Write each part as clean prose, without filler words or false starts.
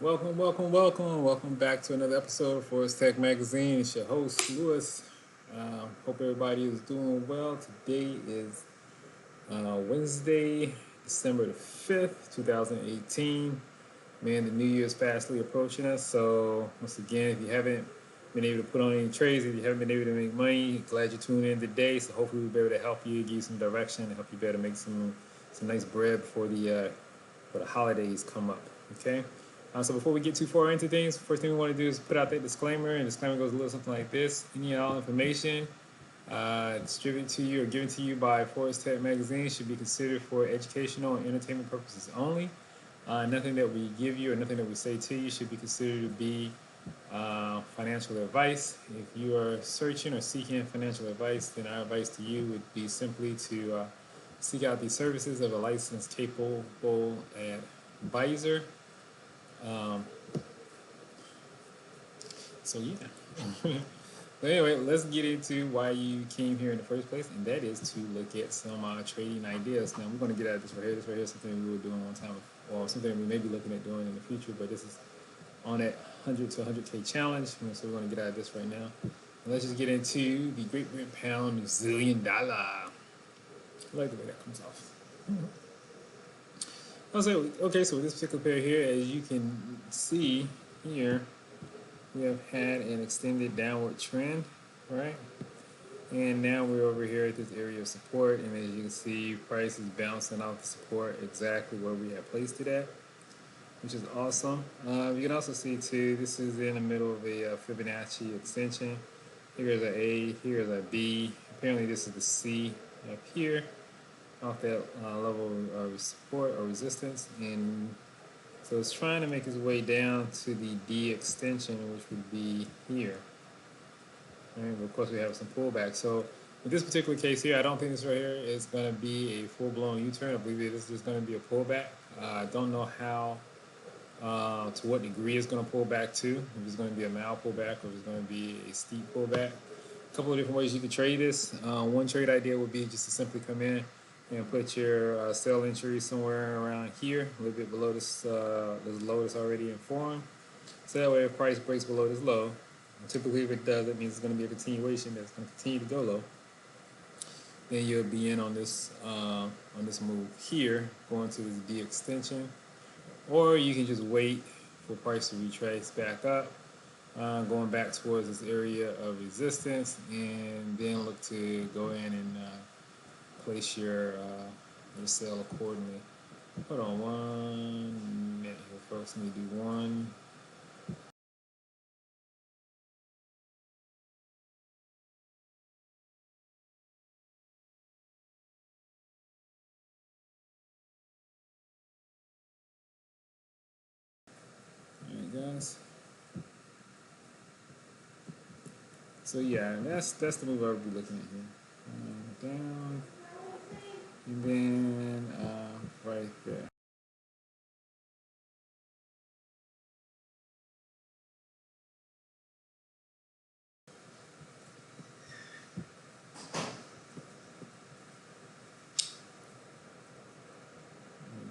Welcome back to another episode of Forest Tech Magazine. It's your host, Lewis. Hope everybody is doing well. Today is Wednesday, December the 5th, 2018. Man, the New Year's fastly approaching us. So, once again, if you haven't been able to put on any trades, if you haven't been able to make money, glad you tuned in today. So, hopefully, we'll be able to help you, give you some direction, and help you better make some nice bread before the holidays come up. Okay. So before we get too far into things, first thing we want to do is put out that disclaimer, and the disclaimer goes a little something like this: any and all information distributed to you or given to you by Forest Tech Magazine should be considered for educational and entertainment purposes only. Nothing that we give you or nothing that we say to you should be considered to be financial advice. If you are searching or seeking financial advice, then our advice to you would be simply to seek out the services of a licensed, capable advisor. Um, so yeah. But anyway, let's get into why you came here in the first place, and that is to look at some trading ideas. Now we're going to get at this right here. This right here is something we were doing one time, or something we may be looking at doing in the future. But this is on that 100 to 100K challenge, so we're going to get at this right now. And let's just get into the Great Britain Pound New Zealand Dollar. I like the way that comes off. Okay, so with this particular pair here, as you can see here, we have had an extended downward trend, right? And now we're over here at this area of support, and as you can see, price is bouncing off the support exactly where we have placed it at, which is awesome. You can also see too, this is in the middle of a Fibonacci extension. Here's a A, here's a B. Apparently this is the C up here, off that level of support or resistance, and so it's trying to make its way down to the D extension, which would be here. And of course, we have some pullback. So in this particular case here, I don't think this right here is going to be a full-blown U-turn. I believe this is just going to be a pullback. I don't know how, to what degree it's going to pull back to. If it's going to be a mild pullback or if it's going to be a steep pullback. A couple of different ways you can trade this. One trade idea would be just to simply come in and put your sell entry somewhere around here, a little bit below this low that's already informed. So that way, if price breaks below this low, typically if it does, that means it's going to be a continuation that's going to continue to go low. Then you'll be in on this move here, going to this D extension, or you can just wait for price to retrace back up, going back towards this area of resistance, and then look to go in and place your sell accordingly. Hold on 1 minute here, folks. Let me do one. All right, guys. So yeah, that's the move I would be looking at here. Down, and then right there.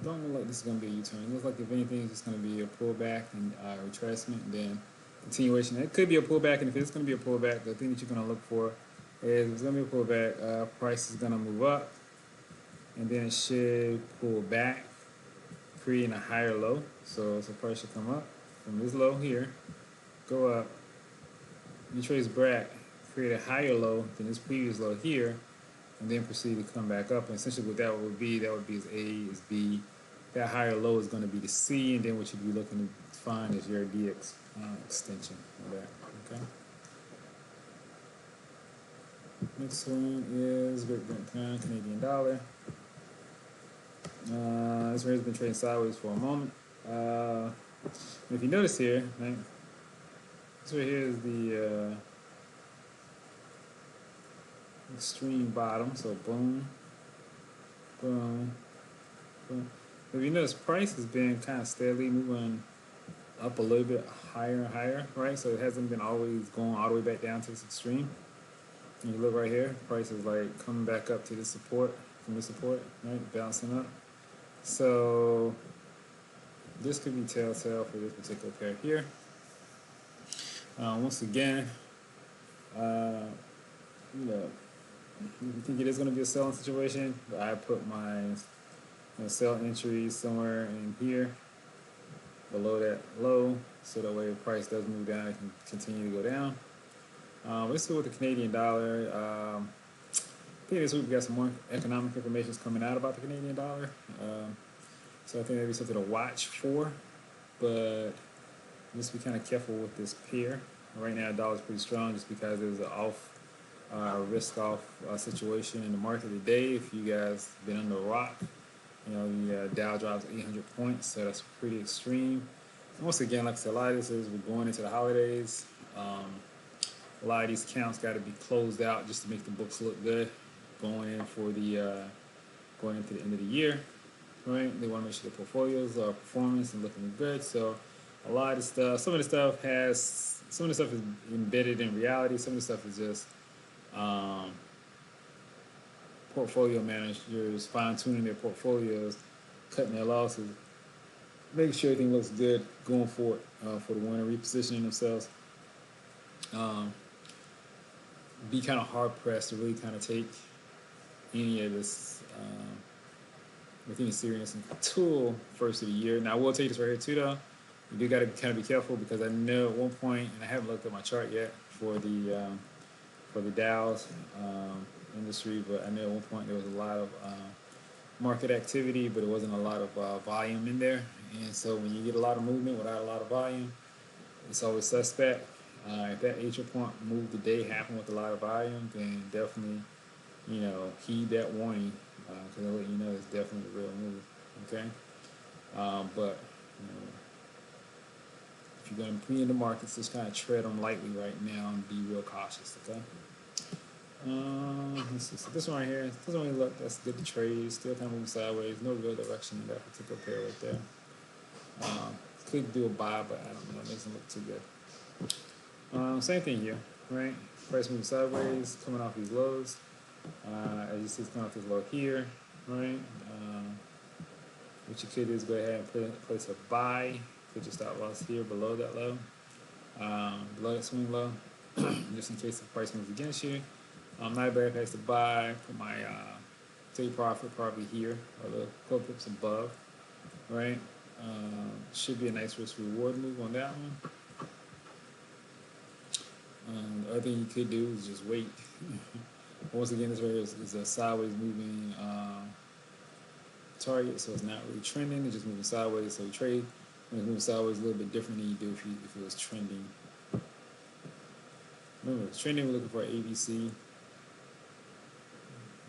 Don't look like this is going to be a U-turn. It looks like if anything, it's just going to be a pullback and retracement, and then continuation. It could be a pullback, and if it's going to be a pullback, the thing that you're going to look for is if it's going to be a pullback, price is going to move up, and then it should pull back, creating a higher low. So price should come up from this low here, go up, retrace back, create a higher low than this previous low here, and then proceed to come back up. And essentially what that would be is A, is B. That higher low is going to be the C, and then what you'd be looking to find is your DX extension of that. Okay. Next one is Great Britain Pound, Canadian dollar. This rate has been trading sideways for a moment. If you notice here, right, this right here is the extreme bottom. So boom, boom, boom. If you notice, price has been kind of steadily moving up a little bit higher and higher, right? So it hasn't been always going all the way back down to this extreme. And you look right here, price is like coming back up to this support, from this support, right? Bouncing up. So this could be telltale for this particular pair here. Once again, uh, you know, if you think it is going to be a selling situation, I put my sell entry somewhere in here below that low, so that way if price does move down, it can continue to go down. Let's see with the Canadian dollar. I think this week we got some more economic information coming out about the Canadian dollar. So I think that'd be something to watch for, but just be kind of careful with this pair. Right now, the dollar's pretty strong just because there's an risk-off situation in the market today. If you guys been under a rock, the Dow drops 800 points, so that's pretty extreme. And once again, like I said, a lot of this is we're going into the holidays. A lot of these counts got to be closed out just to make the books look good going in for the going into the end of the year, right? They want to make sure the portfolios are performance and looking good. So a lot of the stuff, some of the stuff is embedded in reality. Some of the stuff is just portfolio managers fine tuning their portfolios, cutting their losses, making sure everything looks good going forward for the winter, repositioning themselves. Be kind of hard pressed to really kind of take any of this with any seriousness until first of the year. Now I will tell you this right here too, though. You do got to kind of be careful because I know at one point, and I haven't looked at my chart yet for the Dow's industry, but I know at one point there was a lot of market activity, but it wasn't a lot of volume in there. And so when you get a lot of movement without a lot of volume, it's always suspect. If that entry point move today happened with a lot of volume, then definitely, heed that warning because I'll let you know it's definitely a real move. Okay, but if you're going to be in the markets, just kind of tread them lightly right now and be real cautious. Okay. Let's see. So this one right here doesn't really look that's good to trade. Still kind of moving sideways. No real direction in that particular pair right there. Could do a buy, but I don't know. It doesn't look too good. Same thing here, right? Price moving sideways, coming off these lows. As you see, it's coming off this low here, right? What you could do is go ahead and place a buy. Put your stop loss here below that low, below that swing low, just in case the price moves against you. Not a bad place to buy. Put my take profit probably here or a couple pips above, right? Should be a nice risk reward move on that one. The other thing you could do is just wait. Once again, this right here is a sideways moving target, so it's not really trending. It's just moving sideways. So you trade when it's moving sideways a little bit different than you do if it was trending. Remember, it's trending. We're looking for ABC.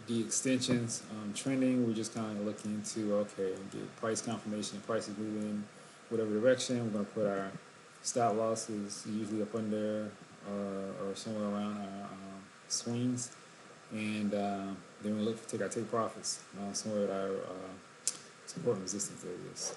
The extensions, trending, we're just kind of looking into, okay, get price confirmation, price is moving in whatever direction. We're going to put our stop losses usually up under or somewhere around our swings. And then we look to take our take profits somewhere at our support and resistance areas.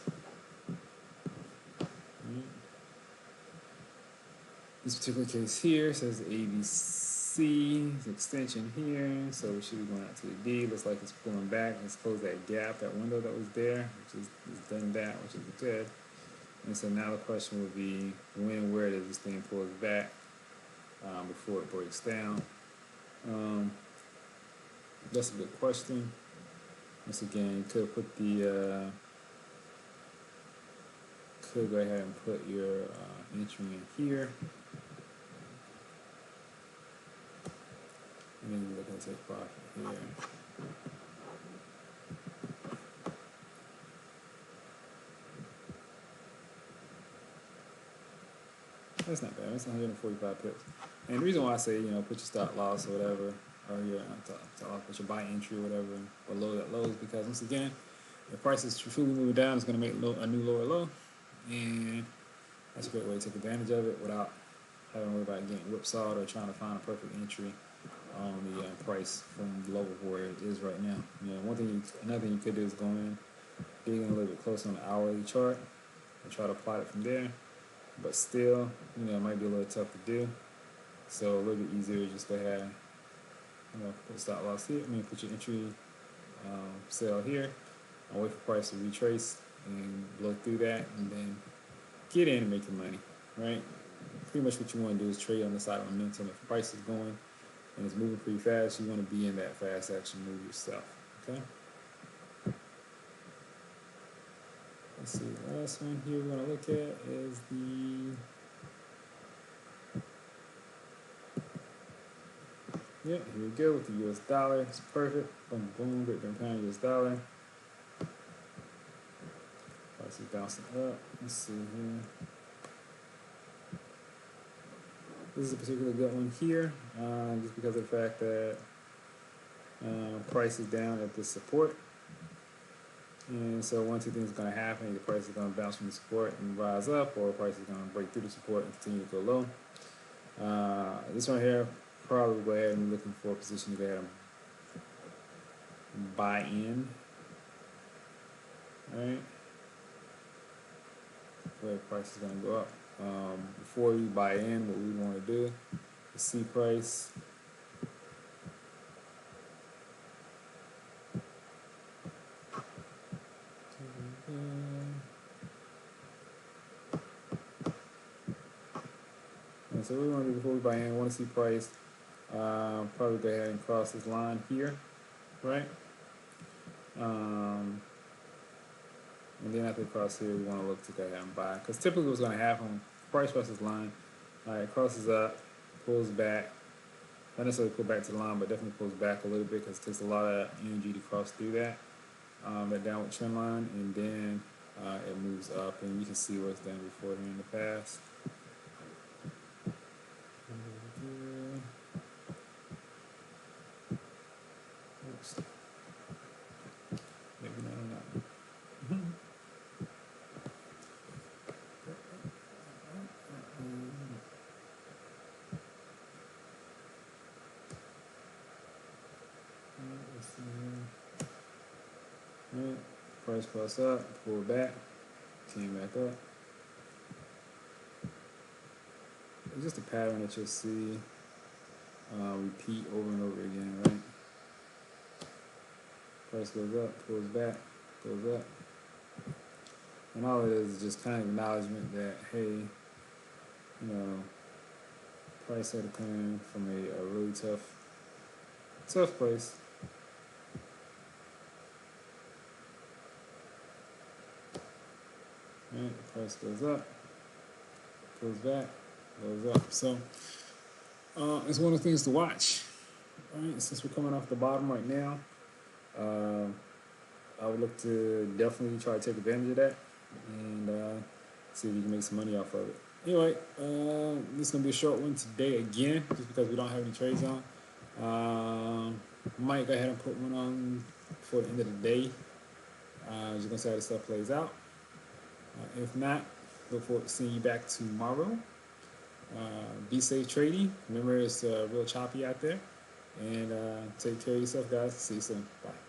This particular case here says ABC, the extension here, so we should be going out to the D. Looks like it's pulling back. Let's close that gap, that window that was there, which is done that, which is good. And so now the question would be when and where does this thing pull back before it breaks down? That's a good question. Once again, you could put could go ahead and put your entry in here. And then you're looking to take profit here. That's not bad. That's 145 pips. And the reason why I say, put your stop loss or whatever, or your put your buy entry or whatever below that low is because once again, if price is truly moving down, it's going to make a new lower low, and that's a great way to take advantage of it without having to worry about getting whipsawed or trying to find a perfect entry on the price from the level where it is right now. Another thing you could do is go in, dig in a little bit closer on the hourly chart and try to plot it from there. But still, it might be a little tough to do. So a little bit easier just go ahead, put a stop loss here. Put your entry sell here. And wait for price to retrace and blow through that, and then get in and make your money, right? Pretty much what you want to do is trade on the side of momentum. If the price is going and it's moving pretty fast, you want to be in that fast action move yourself, okay? Let's see, the last one here we're going to look at is the, yeah, here we go with the US dollar. It's perfect. Boom, boom, Great Britain pound, US dollar. Price is bouncing up. Let's see here. This is a particularly good one here, just because of the fact that price is down at the support. And so one, two things are going to happen. Either price is going to bounce from the support and rise up, or price is going to break through the support and continue to go low. This one here, probably go ahead and looking for a position to go ahead and buy in. All right. Where price is going to go up. Before you buy in, what we want to do is see price. And so what we want to do before we buy in, we want to see price. Probably go ahead and cross this line here, right? And then after we cross here, we want to look to go ahead and buy. Because typically what's going to happen, price crosses line, it crosses up, pulls back. Not necessarily pull back to the line, but definitely pulls back a little bit because it takes a lot of energy to cross through that downward trend line, and then it moves up, and you can see what it's done before here in the past. Oops. Maybe not on that one. Let's see here. Right. Price cross up, pull back, came back up. It's just a pattern that you'll see repeat over and over again, right? Price goes up, pulls back, goes up. And all it is just kind of acknowledgement that, hey, you know, price had to come in from a really tough place. Right, price goes up, goes back, goes up. So it's one of the things to watch. All right, since we're coming off the bottom right now, I would look to definitely try to take advantage of that and see if you can make some money off of it. Anyway, this is going to be a short one today again, just because we don't have any trades on. Might go ahead and put one on before the end of the day. Just going to see how this stuff plays out. If not, look forward to seeing you back tomorrow. Be safe trading. Remember, it's real choppy out there. And take care of yourself, guys. See you soon. Bye.